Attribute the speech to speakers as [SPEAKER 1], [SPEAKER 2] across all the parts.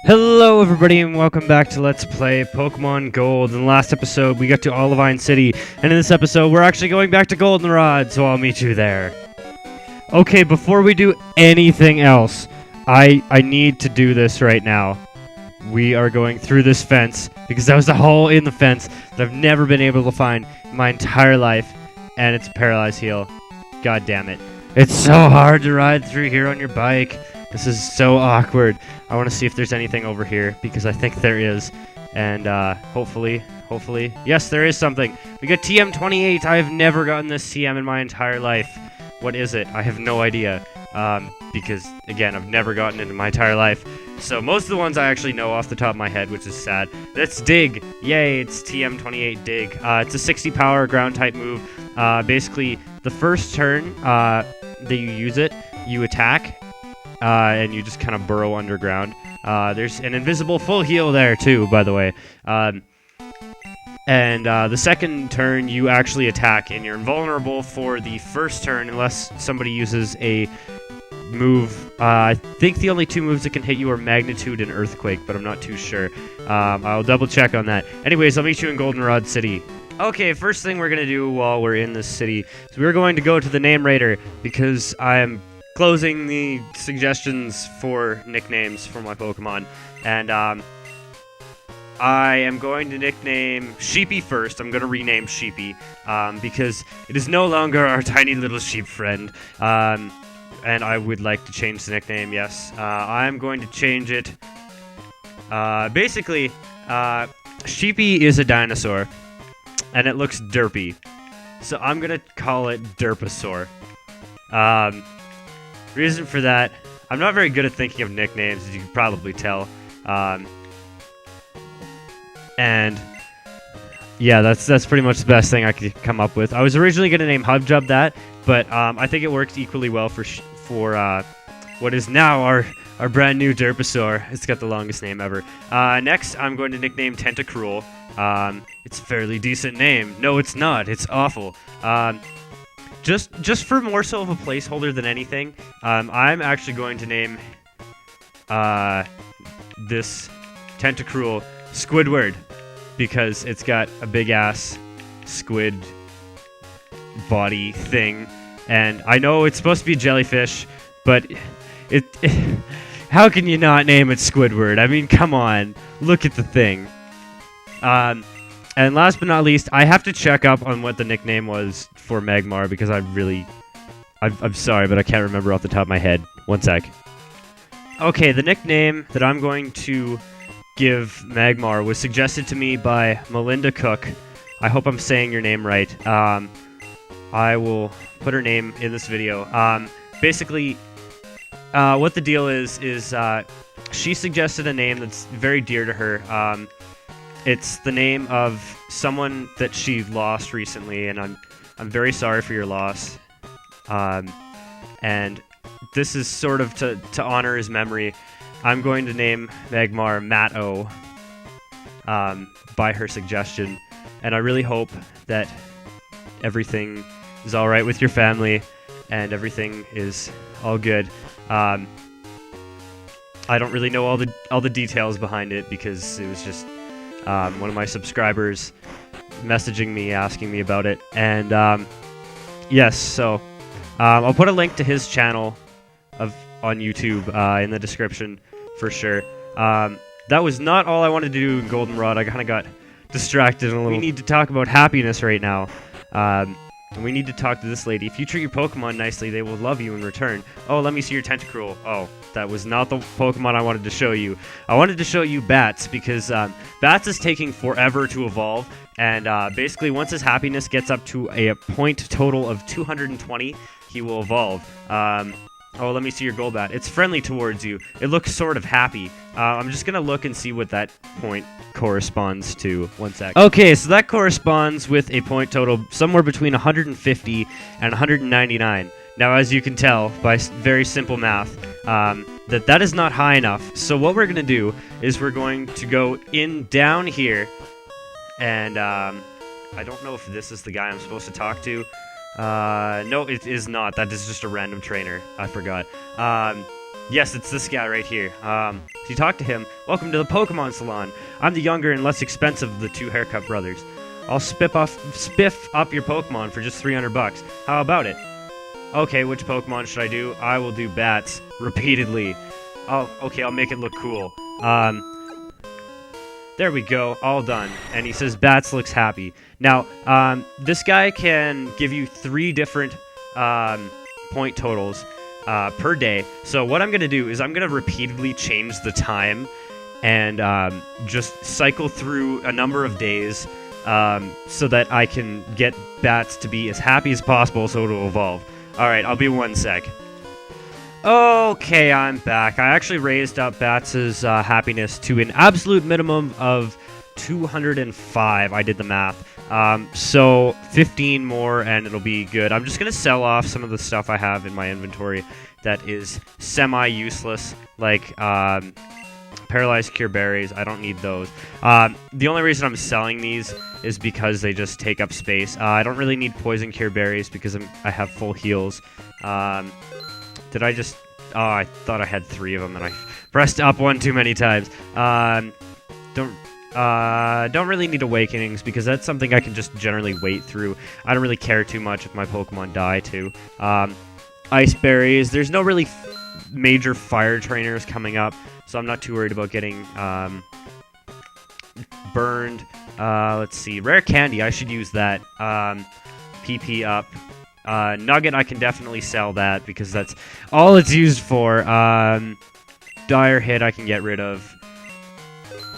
[SPEAKER 1] Hello everybody and welcome back to Let's Play Pokemon Gold. In the last episode we got to Olivine City, and in this episode we're actually going back to Goldenrod, so I'll meet you there. Okay, before we do anything else, I need to do this right now. We are going through this fence, because that was a hole in the fence that I've never been able to find in my entire life, and it's a paralyzed heel. God damn it. It's so hard to ride through here on your bike. This is so awkward. I want to see if there's anything over here, because I think there is. And hopefully, yes, there is something. We got TM28. I have never gotten this TM in my entire life. What is it? I have no idea. Because, again, I've never gotten it in my entire life. So most of the ones I actually know off the top of my head, which is sad. That's Dig. Yay, it's TM28 Dig. It's a 60 power ground type move. Basically, the first turn that you use it, you attack. And you just kind of burrow underground. There's an invisible full heal there, too, by the way. And the second turn, you actually attack, and you're invulnerable for the first turn unless somebody uses a move. I think the only two moves that can hit you are Magnitude and Earthquake, but I'm not too sure. I'll double check on that. Anyways, I'll meet you in Goldenrod City. Okay, first thing we're going to do while we're in this city is we're going to go to the Name Raider, because I am closing the suggestions for nicknames for my Pokemon, and I am going to nickname Sheepy first. I'm going to rename Sheepy, because it is no longer our tiny little sheep friend, and I would like to change the nickname, yes. I'm going to change it. Basically, Sheepy is a dinosaur, and it looks derpy, so I'm going to call it Derpasaur. Reason for that, I'm not very good at thinking of nicknames, as you can probably tell. And yeah, that's pretty much the best thing I could come up with. I was originally going to name Hubjub that, but I think it works equally well for what is now our brand new Derpasaur. It's got the longest name ever. Next, I'm going to nickname Tentacruel. It's a fairly decent name. No, it's not. It's awful. Just for more so of a placeholder than anything, I'm actually going to name this Tentacruel Squidward, because it's got a big-ass squid body thing, and I know it's supposed to be jellyfish, but it how can you not name it Squidward? I mean, come on, look at the thing. And last but not least, I have to check up on what the nickname was for Magmar, because I'm sorry, but I can't remember off the top of my head. One sec. Okay, the nickname that I'm going to give Magmar was suggested to me by Melinda Cook. I hope I'm saying your name right. I will put her name in this video. Basically, what the deal is she suggested a name that's very dear to her. It's the name of someone that she lost recently, and I'm very sorry for your loss. And this is sort of to honor his memory. I'm going to name Magmar Matt-O by her suggestion, and I really hope that everything is all right with your family and everything is all good. I don't really know all the details behind it, because it was just one of my subscribers messaging me, asking me about it. And yes, so I'll put a link to his channel on YouTube in the description for sure. That was not all I wanted to do in Goldenrod. I kind of got distracted a little. We need to talk about happiness right now. And we need to talk to this lady. If you treat your Pokemon nicely, they will love you in return. Oh, let me see your Tentacruel. Oh, that was not the Pokemon I wanted to show you. I wanted to show you Bats, because Bats is taking forever to evolve. And basically, once his happiness gets up to a point total of 220, he will evolve. Oh, let me see your Golbat. It's friendly towards you. It looks sort of happy. I'm just going to look and see what that point corresponds to. One sec. Okay, so that corresponds with a point total somewhere between 150 and 199. Now, as you can tell by very simple math, that is not high enough. So what we're going to do is we're going to go down here, and I don't know if this is the guy I'm supposed to talk to. No, it is not. That is just a random trainer. I forgot. Yes, it's this guy right here. So you talk to him. Welcome to the Pokemon Salon. I'm the younger and less expensive of the two haircut brothers. I'll spiff up your Pokemon for just 300 bucks. How about it? Okay, which Pokemon should I do? I will do bats repeatedly. Oh, okay, I'll make it look cool. There we go, all done. And he says bats looks happy. Now, this guy can give you 3 different point totals per day. So what I'm going to do is I'm going to repeatedly change the time and just cycle through a number of days so that I can get bats to be as happy as possible so it'll evolve. Alright, I'll be 1 sec. Okay, I'm back. I actually raised up Bats' happiness to an absolute minimum of 205. I did the math. So 15 more and it'll be good. I'm just going to sell off some of the stuff I have in my inventory that is semi-useless, like paralyzed cure berries. I don't need those. The only reason I'm selling these is because they just take up space. I don't really need poison cure berries because I have full heals. Did I just... Oh, I thought I had 3 of them, and I pressed up 1 too many times. Don't really need awakenings, because that's something I can just generally wait through. I don't really care too much if my Pokemon die, too. Ice berries. There's no really major fire trainers coming up, so I'm not too worried about getting burned. Let's see. Rare candy. I should use that. PP up. Nugget, I can definitely sell that because that's all it's used for. Dire Hit, I can get rid of.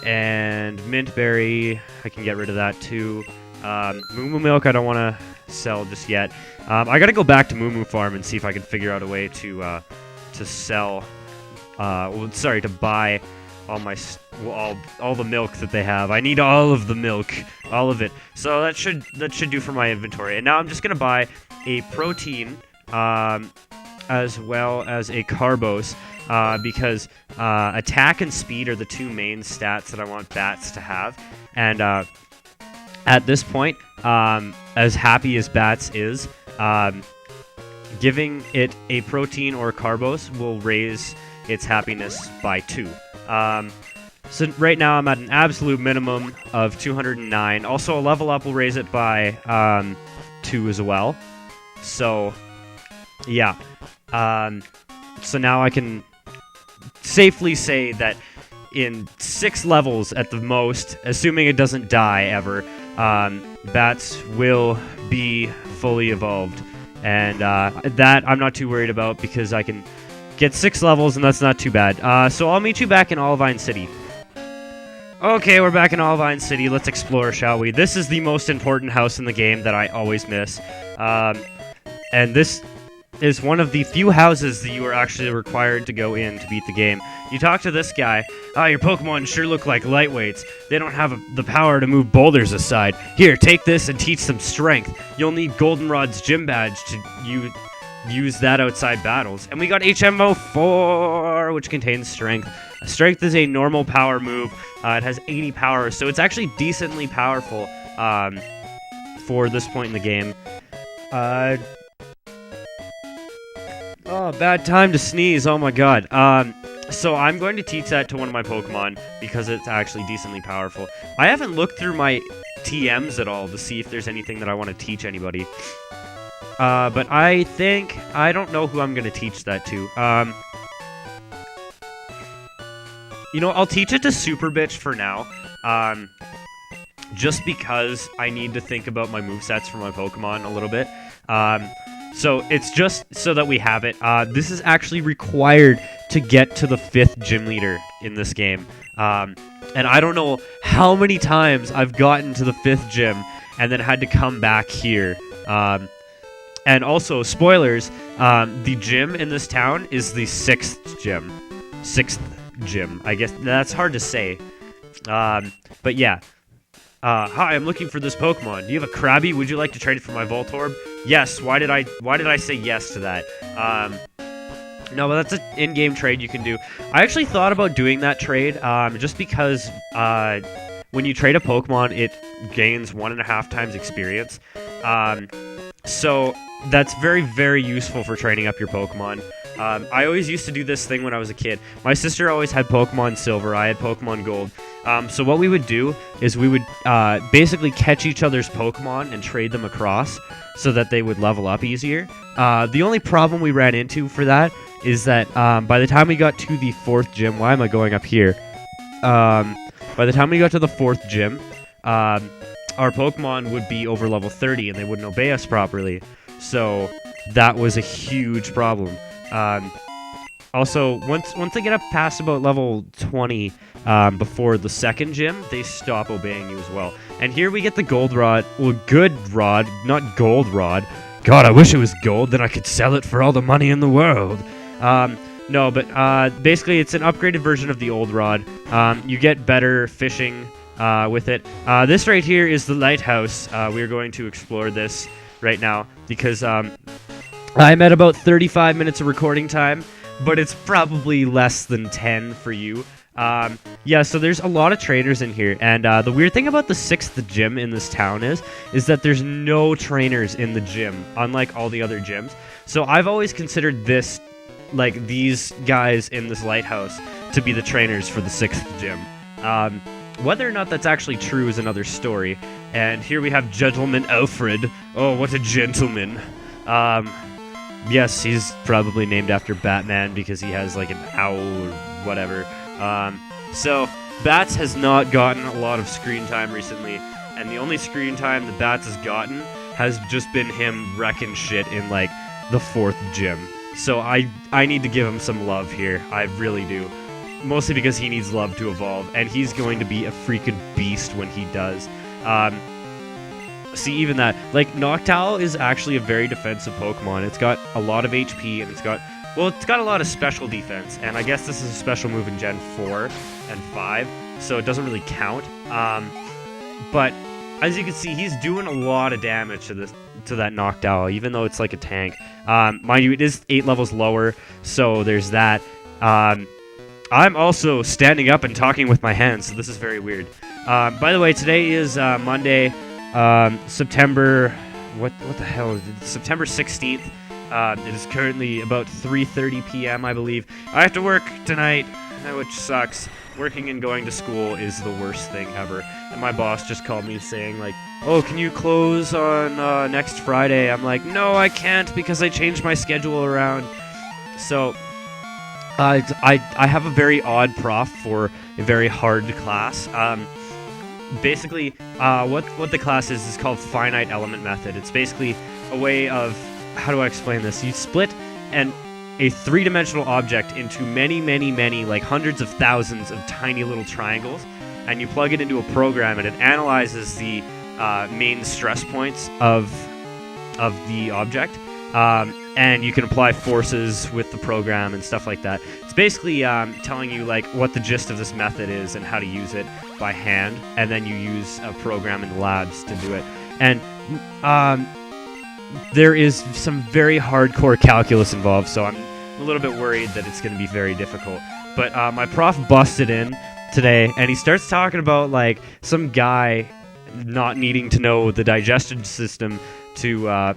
[SPEAKER 1] And Mint Berry, I can get rid of that too. Moo Moo Milk, I don't want to sell just yet. I gotta go back to Moo Moo Farm and see if I can figure out a way to sell. To buy all the milk that they have. I need all of the milk, all of it. So that should do for my inventory. And now I'm just gonna buy a protein as well as a Carbos because attack and speed are the 2 main stats that I want Bats to have. And at this point, as happy as Bats is, giving it a protein or a Carbos will raise its happiness by 2. So right now I'm at an absolute minimum of 209. Also, a level up will raise it by 2 as well. So, yeah. So now I can safely say that in 6 levels at the most, assuming it doesn't die ever, Bats will be fully evolved. And that I'm not too worried about because I can get 6 levels and that's not too bad. So I'll meet you back in Olivine City. Okay, we're back in Olivine City. Let's explore, shall we? This is the most important house in the game that I always miss. And this is one of the few houses that you are actually required to go in to beat the game. You talk to this guy. Your Pokemon sure look like lightweights. They don't have the power to move boulders aside. Here, take this and teach them strength. You'll need Goldenrod's gym badge to use that outside battles. And we got HMO4, which contains strength. Strength is a normal power move. It has 80 power, so it's actually decently powerful for this point in the game. Oh, bad time to sneeze. Oh my god. So I'm going to teach that to one of my Pokemon because it's actually decently powerful. I haven't looked through my TMs at all to see if there's anything that I want to teach anybody. But I don't know who I'm going to teach that to. You know, I'll teach it to Super Bitch for now. Just because I need to think about my movesets for my Pokemon a little bit. So it's just so that we have it. This is actually required to get to the 5th gym leader in this game. And I don't know how many times I've gotten to the 5th gym and then had to come back here. And also, spoilers, the gym in this town is the 6th gym. 6th gym. I guess that's hard to say. But yeah. Hi, I'm looking for this Pokemon. Do you have a Krabby? Would you like to trade it for my Voltorb? Yes. Why did I say yes to that? No, but that's an in-game trade you can do. I actually thought about doing that trade, just because when you trade a Pokemon, it gains 1.5 times experience. So that's very, very useful for training up your Pokemon. I always used to do this thing when I was a kid. My sister always had Pokemon Silver, I had Pokemon Gold. So what we would do is we would basically catch each other's Pokemon and trade them across so that they would level up easier. The only problem we ran into for that is that by the time we got to the 4th gym, why am I going up here? By the time we got to the 4th gym, our Pokemon would be over level 30 and they wouldn't obey us properly. So that was a huge problem. Also, once they get up past about level 20, before the 2nd gym, they stop obeying you as well. And here we get the Goldenrod, well, good rod, not Goldenrod. God, I wish it was gold, then I could sell it for all the money in the world. No, but basically it's an upgraded version of the old rod. You get better fishing with it. This right here is the Lighthouse. We're going to explore this right now because I'm at about 35 minutes of recording time, but it's probably less than 10 for you. Yeah, so there's a lot of trainers in here, and the weird thing about the 6th gym in this town is that there's no trainers in the gym, unlike all the other gyms. So I've always considered this, like these guys in this lighthouse, to be the trainers for the 6th gym. Whether or not that's actually true is another story. And here we have Gentleman Alfred. Oh, what a gentleman. Yes, he's probably named after Batman because he has like an owl or whatever. So, Bats has not gotten a lot of screen time recently, and the only screen time that Bats has gotten has just been him wrecking shit in like the 4th gym. So I need to give him some love here. I really do. Mostly because he needs love to evolve, and he's going to be a freaking beast when he does. See, even that, like, Noctowl is actually a very defensive Pokemon. It's got a lot of HP, and it's got a lot of special defense, and I guess this is a special move in Gen 4 and 5, so it doesn't really count. But as you can see, he's doing a lot of damage to that Noctowl, even though it's like a tank. Mind you, it is 8 levels lower, so there's that. I'm also standing up and talking with my hands, so this is very weird. By the way, today is Monday, September... What the hell is it? September 16th. It is currently about 3:30 p.m., I believe. I have to work tonight, which sucks. Working and going to school is the worst thing ever. And my boss just called me saying, like, oh, can you close on next Friday? I'm like, no, I can't because I changed my schedule around. So, I have a very odd prof for a very hard class. Basically, what the class is called Finite Element Method. It's basically a way of... How do I explain this? You split a three-dimensional object into many, many, many, like hundreds of thousands of tiny little triangles, and you plug it into a program, and it analyzes the main stress points of the object, and you can apply forces with the program and stuff like that. It's basically telling you like what the gist of this method is and how to use it by hand, and then you use a program in the labs to do it. And there is some very hardcore calculus involved, so I'm a little bit worried that it's going to be very difficult. But my prof busted in today, and he starts talking about like some guy not needing to know the digestion system to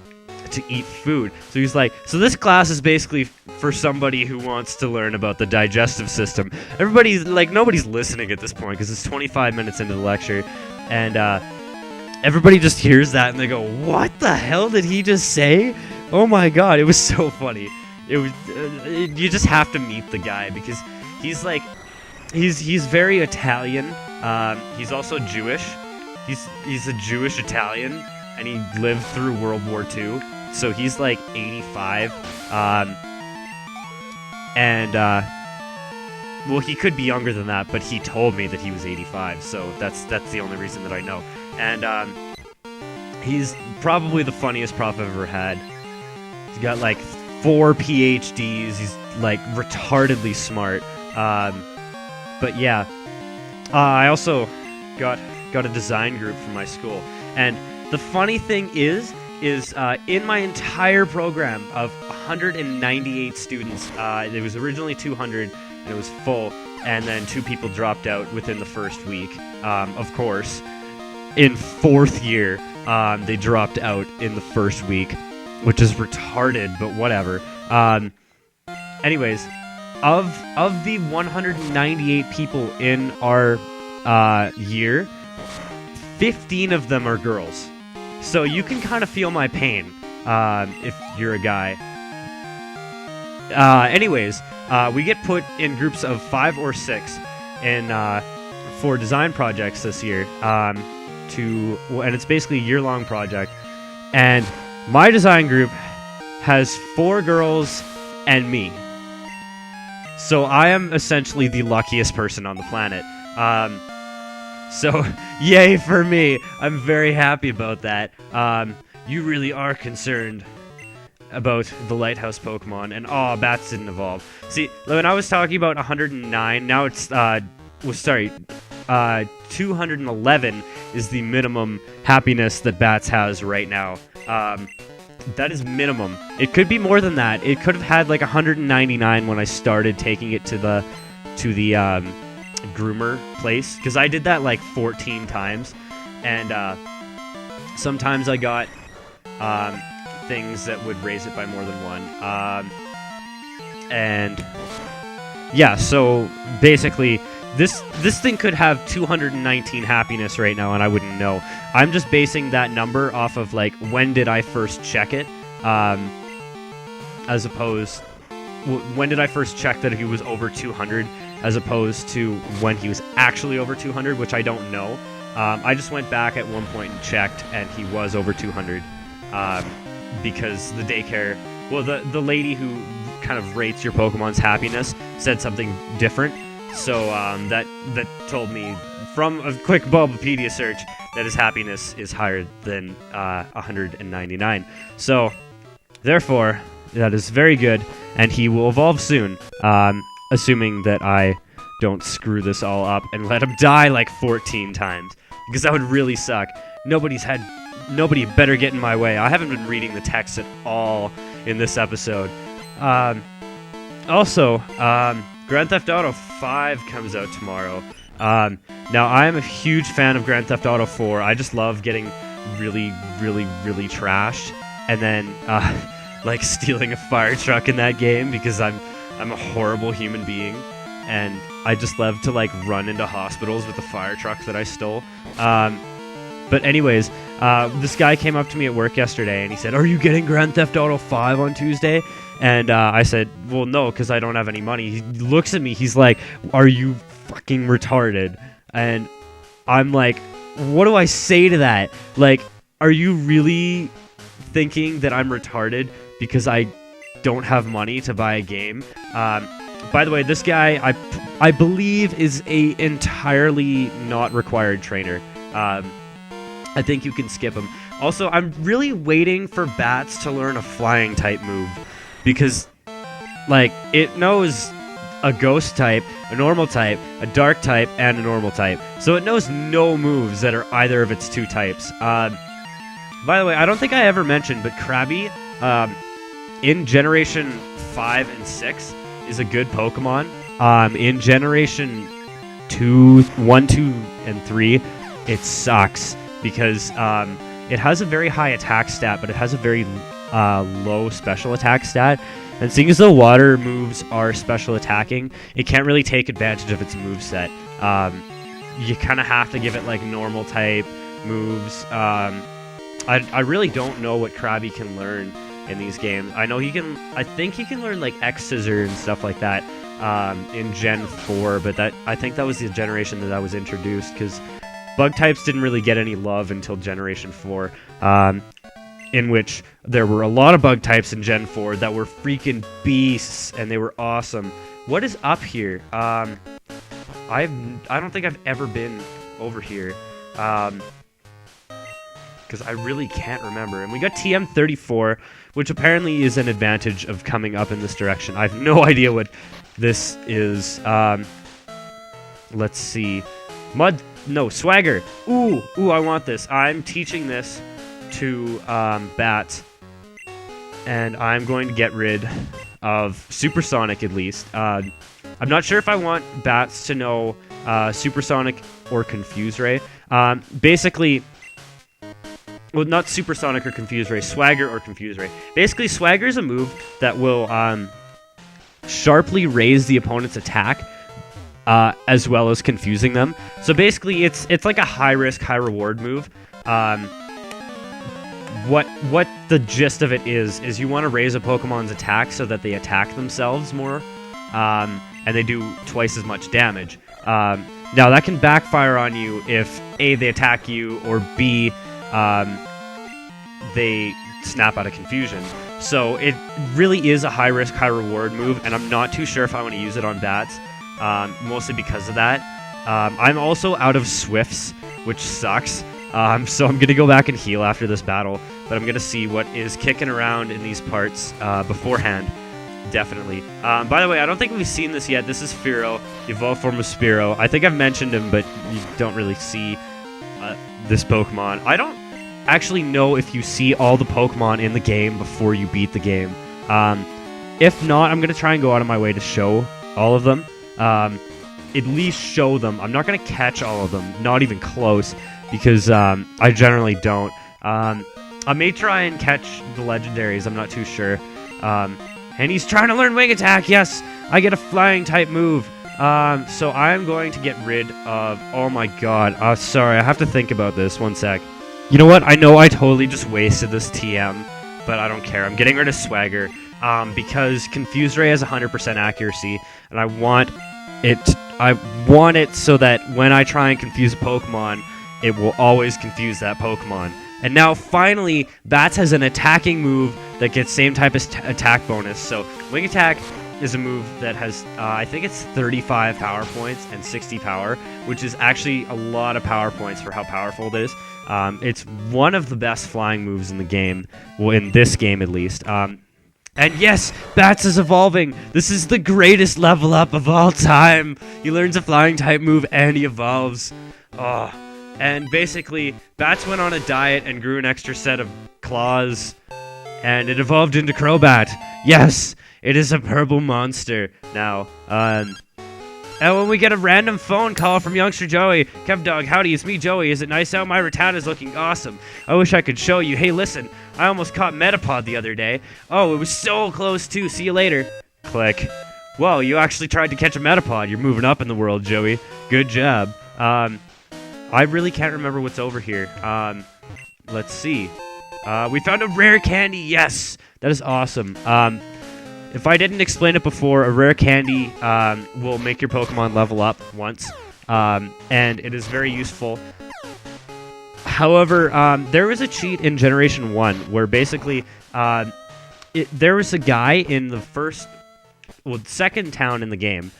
[SPEAKER 1] eat food. So he's like, so this class is basically for somebody who wants to learn about the digestive system. Everybody's like, nobody's listening at this point because it's 25 minutes into the lecture, and everybody just hears that and they go, what the hell did he just say? Oh my god, it was so funny. It was you just have to meet the guy because he's like, he's very Italian. He's also Jewish. He's a Jewish Italian, and he lived through World War II. So he's like 85. Well, he could be younger than that, but he told me that he was 85. So that's the only reason that I know. And he's probably the funniest prof I've ever had. He's got like 4 PhDs. He's like retardedly smart. But yeah, I also got a design group from my school. And the funny thing is in my entire program of 198 students, it was originally 200 and it was full, and then 2 people dropped out within the first week. Of course, in 4th year, they dropped out in the first week. which is retarded, but whatever. Anyways, of the 198 people in our year, 15 of them are girls. So you can kind of feel my pain if you're a guy. Anyways, we get put in groups of 5 or 6 for design projects this year. And it's basically a year-long project. And my design group has 4 girls and me. So I am essentially the luckiest person on the planet. So yay for me. I'm very happy about that. You really are concerned about the Lighthouse Pokemon, and bats didn't evolve. See, when I was talking about 109, now it's 211 is the minimum happiness that bats has right now. That is minimum. It could be more than that. It could have had like 199 when I started taking it to the groomer place, because I did that like 14 times, and sometimes I got things that would raise it by more than 1, and yeah, so basically this thing could have 219 happiness right now, and I wouldn't know. I'm just basing that number off of like when did I first check it, as opposed when did I first check that he was over 200, as opposed to when he was actually over 200, which I don't know. I just went back at one point and checked, and he was over 200, because the daycare, well, the lady who kind of rates your Pokemon's happiness said something different. So that told me from a quick Bulbapedia search that his happiness is higher than 199. So therefore, that is very good, and he will evolve soon, assuming that I don't screw this all up and let him die like 14 times, because that would really suck. Nobody better get in my way. I haven't been reading the text at all in this episode. Also, Grand Theft Auto 5 comes out tomorrow. Now, I am a huge fan of Grand Theft Auto 4. I just love getting really, really, really trashed, and then like stealing a fire truck in that game, because I'm a horrible human being, and I just love to like run into hospitals with the fire truck that I stole. But anyways, this guy came up to me at work yesterday, and he said, "Are you getting Grand Theft Auto 5 on Tuesday?" And I said, "Well, no, because I don't have any money." He looks at me, he's like, "Are you fucking retarded?" And I'm like, what do I say to that? Like, are you really thinking that I'm retarded because I don't have money to buy a game? By the way, this guy, I believe, is a entirely not required trainer. I think you can skip him. Also, I'm really waiting for bats to learn a flying type move, because like it knows a ghost type, a normal type, a dark type, and a normal type. So it knows no moves that are either of its 2 types. By the way, I don't think I ever mentioned, but Krabby in Generation 5 and 6 is a good Pokemon. In Generation 1, 2, and 3, it sucks, because it has a very high attack stat, but it has a very low special attack stat. And seeing as though water moves are special attacking, it can't really take advantage of its moveset. You kind of have to give it like normal type moves. I really don't know what Krabby can learn in these games. I think he can learn like X-Scissor and stuff like that in Gen 4, but I think that was the generation that was introduced, because bug types didn't really get any love until Generation 4. In which there were a lot of bug types in Gen 4 that were freaking beasts, and they were awesome. What is up here? I don't think I've ever been over here, because I really can't remember. And we got TM34, which apparently is an advantage of coming up in this direction. I have no idea what this is. Let's see. Swagger. Ooh, I want this. I'm teaching this to bats, and I'm going to get rid of Supersonic, at least. I'm not sure if I want bats to know Supersonic or Confuse Ray. Basically, well, not Supersonic or Confuse Ray, Swagger or Confuse Ray. Basically, Swagger is a move that will sharply raise the opponent's attack, as well as confusing them. So basically, it's like a high risk, high reward move. What the gist of it is you want to raise a Pokemon's attack so that they attack themselves more, and they do twice as much damage. Now that can backfire on you if A, they attack you, or B, they snap out of confusion. So it really is a high risk, high reward move, and I'm not too sure if I want to use it on bats, mostly because of that. I'm also out of Swifts, which sucks, so I'm going to go back and heal after this battle, but I'm going to see what is kicking around in these parts beforehand, definitely. By the way, I don't think we've seen this yet. This is Fearow, the evolved form of Spearow. I think I've mentioned him, but you don't really see this Pokemon. I don't actually know if you see all the Pokemon in the game before you beat the game. If not, I'm going to try and go out of my way to show all of them. At least show them. I'm not going to catch all of them, not even close, because I generally don't. I may try and catch the legendaries, I'm not too sure. And he's trying to learn Wing Attack. Yes, I get a flying type move. So I'm going to get rid of... Oh my god. Sorry, I have to think about this. One sec. You know what? I know I totally just wasted this TM, but I don't care. I'm getting rid of Swagger because Confuse Ray has 100% accuracy, and I want it so that when I try and confuse a Pokemon, it will always confuse that Pokemon. And now, finally, Bats has an attacking move that gets same type of attack bonus. So, Wing Attack is a move that has, I think it's 35 power points and 60 power, which is actually a lot of power points for how powerful it is. It's one of the best flying moves in the game, well, in this game at least. And yes, Bats is evolving. This is the greatest level up of all time. He learns a flying type move and he evolves. Oh. And basically, Bats went on a diet and grew an extra set of claws, and it evolved into Crobat. Yes, it is a purple monster now. And when we get a random phone call from youngster Joey, Kev Dog, howdy, it's me, Joey. Is it nice out? My Rattata is looking awesome. I wish I could show you. Hey, listen, I almost caught Metapod the other day. Oh, it was so close too. See you later. Click. Whoa, you actually tried to catch a Metapod. You're moving up in the world, Joey. Good job. I really can't remember what's over here. Let's see. We found a rare candy. Yes, that is awesome. If I didn't explain it before, a rare candy will make your Pokemon level up once, and it is very useful. However, there was a cheat in Generation 1 where basically there was a guy in the second town in the game,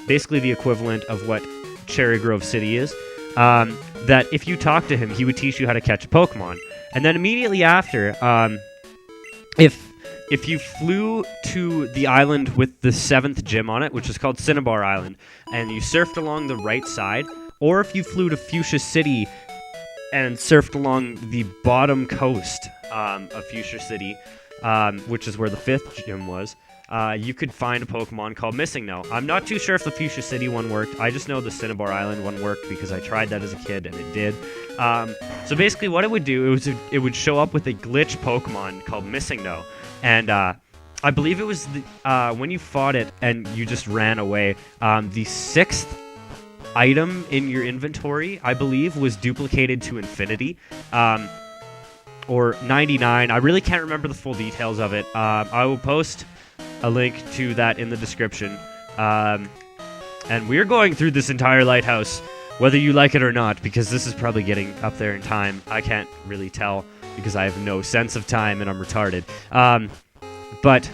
[SPEAKER 1] basically the equivalent of what Cherry Grove City is, that if you talk to him, he would teach you how to catch a Pokemon. And then immediately after, if you flew to the island with the 7th gym on it, which is called Cinnabar Island, and you surfed along the right side, or if you flew to Fuchsia City and surfed along the bottom coast of Fuchsia City, which is where the 5th gym was, you could find a Pokemon called Missing No. I'm not too sure if the Fuchsia City one worked. I just know the Cinnabar Island one worked because I tried that as a kid and it did. So basically what it would do, it would show up with a glitch Pokemon called Missing No. And I believe it was when you fought it and you just ran away, the 6th item in your inventory, I believe, was duplicated to infinity. Or 99. I really can't remember the full details of it. I will post a link to that in the description. And we're going through this entire lighthouse, whether you like it or not, because this is probably getting up there in time. I can't really tell because I have no sense of time and I'm retarded. But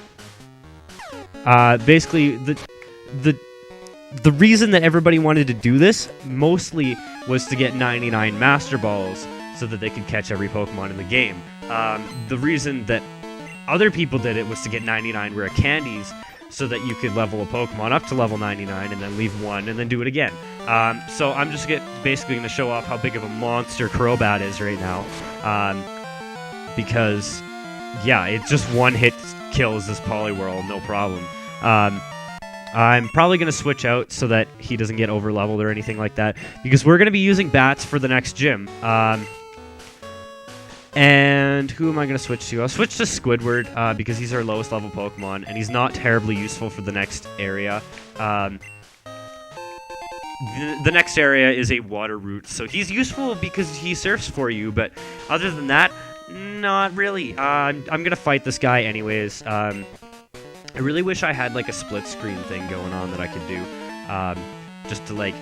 [SPEAKER 1] basically, the reason that everybody wanted to do this mostly was to get 99 Master Balls so that they could catch every Pokemon in the game. The reason that other people did it was to get 99 rare candies so that you could level a Pokemon up to level 99 and then leave one and then do it again. So I'm just basically going to show off how big of a monster Crobat is right now. Because, yeah, it just one hit kills this Poliwhirl, no problem. I'm probably going to switch out so that he doesn't get over-leveled or anything like that, because we're going to be using Bats for the next gym. And who am I going to switch to? I'll switch to Squidward because he's our lowest level Pokemon, and he's not terribly useful for the next area. The next area is a water route, so he's useful because he surfs for you, but other than that, not really. I'm going to fight this guy anyways. I really wish I had, like, a split screen thing going on that I could do, just to, like,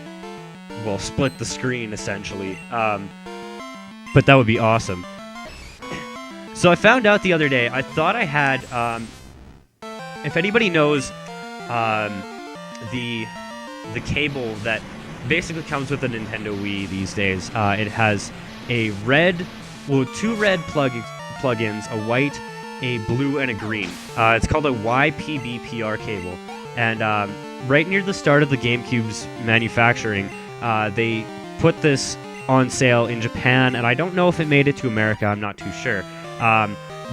[SPEAKER 1] well, split the screen, essentially. But that would be awesome. So I found out the other day, I thought I had, if anybody knows, the cable that basically comes with a Nintendo Wii these days, it has a two red plug-ins, a white, a blue, and a green. It's called a YPBPR cable, and right near the start of the GameCube's manufacturing, they put this on sale in Japan, and I don't know if it made it to America, I'm not too sure.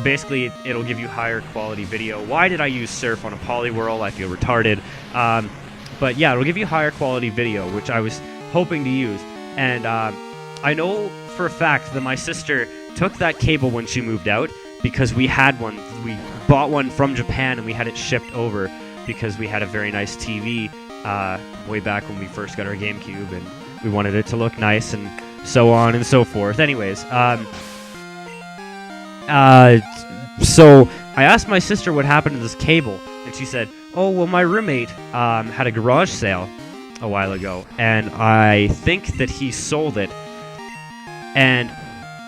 [SPEAKER 1] Basically, it'll give you higher quality video. Why did I use Surf on a Poliwhirl? I feel retarded. But yeah, it'll give you higher quality video, which I was hoping to use. And I know for a fact that my sister took that cable when she moved out because we had one. We bought one from Japan and we had it shipped over because we had a very nice TV way back when we first got our GameCube, and we wanted it to look nice and so on and so forth. Anyways, so I asked my sister what happened to this cable, and she said, oh, well, my roommate had a garage sale a while ago, and I think that he sold it. And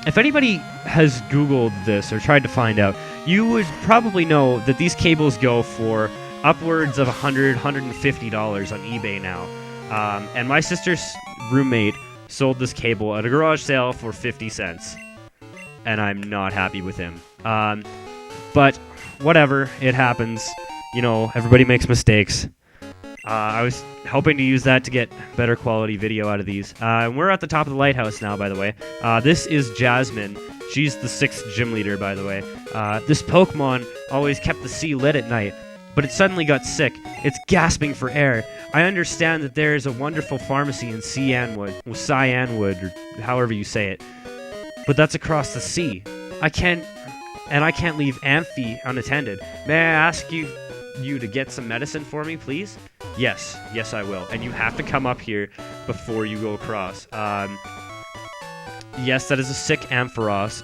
[SPEAKER 1] if anybody has Googled this or tried to find out, you would probably know that these cables go for upwards of $100, $150 on eBay now. And my sister's roommate sold this cable at a garage sale for 50 cents. And I'm not happy with him. But whatever, it happens. You know, everybody makes mistakes. I was hoping to use that to get better quality video out of these. We're at the top of the lighthouse now, by the way. This is Jasmine. She's the 6th gym leader, by the way. This Pokemon always kept the sea lit at night, but it suddenly got sick. It's gasping for air. I understand that there is a wonderful pharmacy in Cyanwood, or however you say it. But that's across the sea. I can't leave Amphi unattended. May I ask you to get some medicine for me, please? Yes, I will. And you have to come up here before you go across. Yes, that is a sick Ampharos.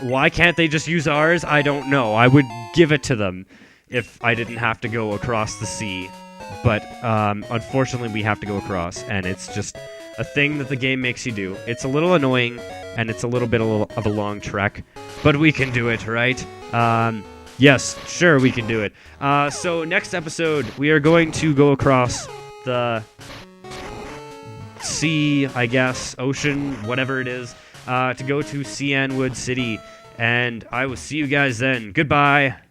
[SPEAKER 1] Why can't they just use ours? I don't know. I would give it to them if I didn't have to go across the sea. But unfortunately, we have to go across, and it's just a thing that the game makes you do. It's a little annoying, and it's a little bit of a long trek, but we can do it, right? Yes, sure, we can do it. So next episode, we are going to go across the sea, I guess, ocean, whatever it is, to go to Cyanwood City, and I will see you guys then. Goodbye.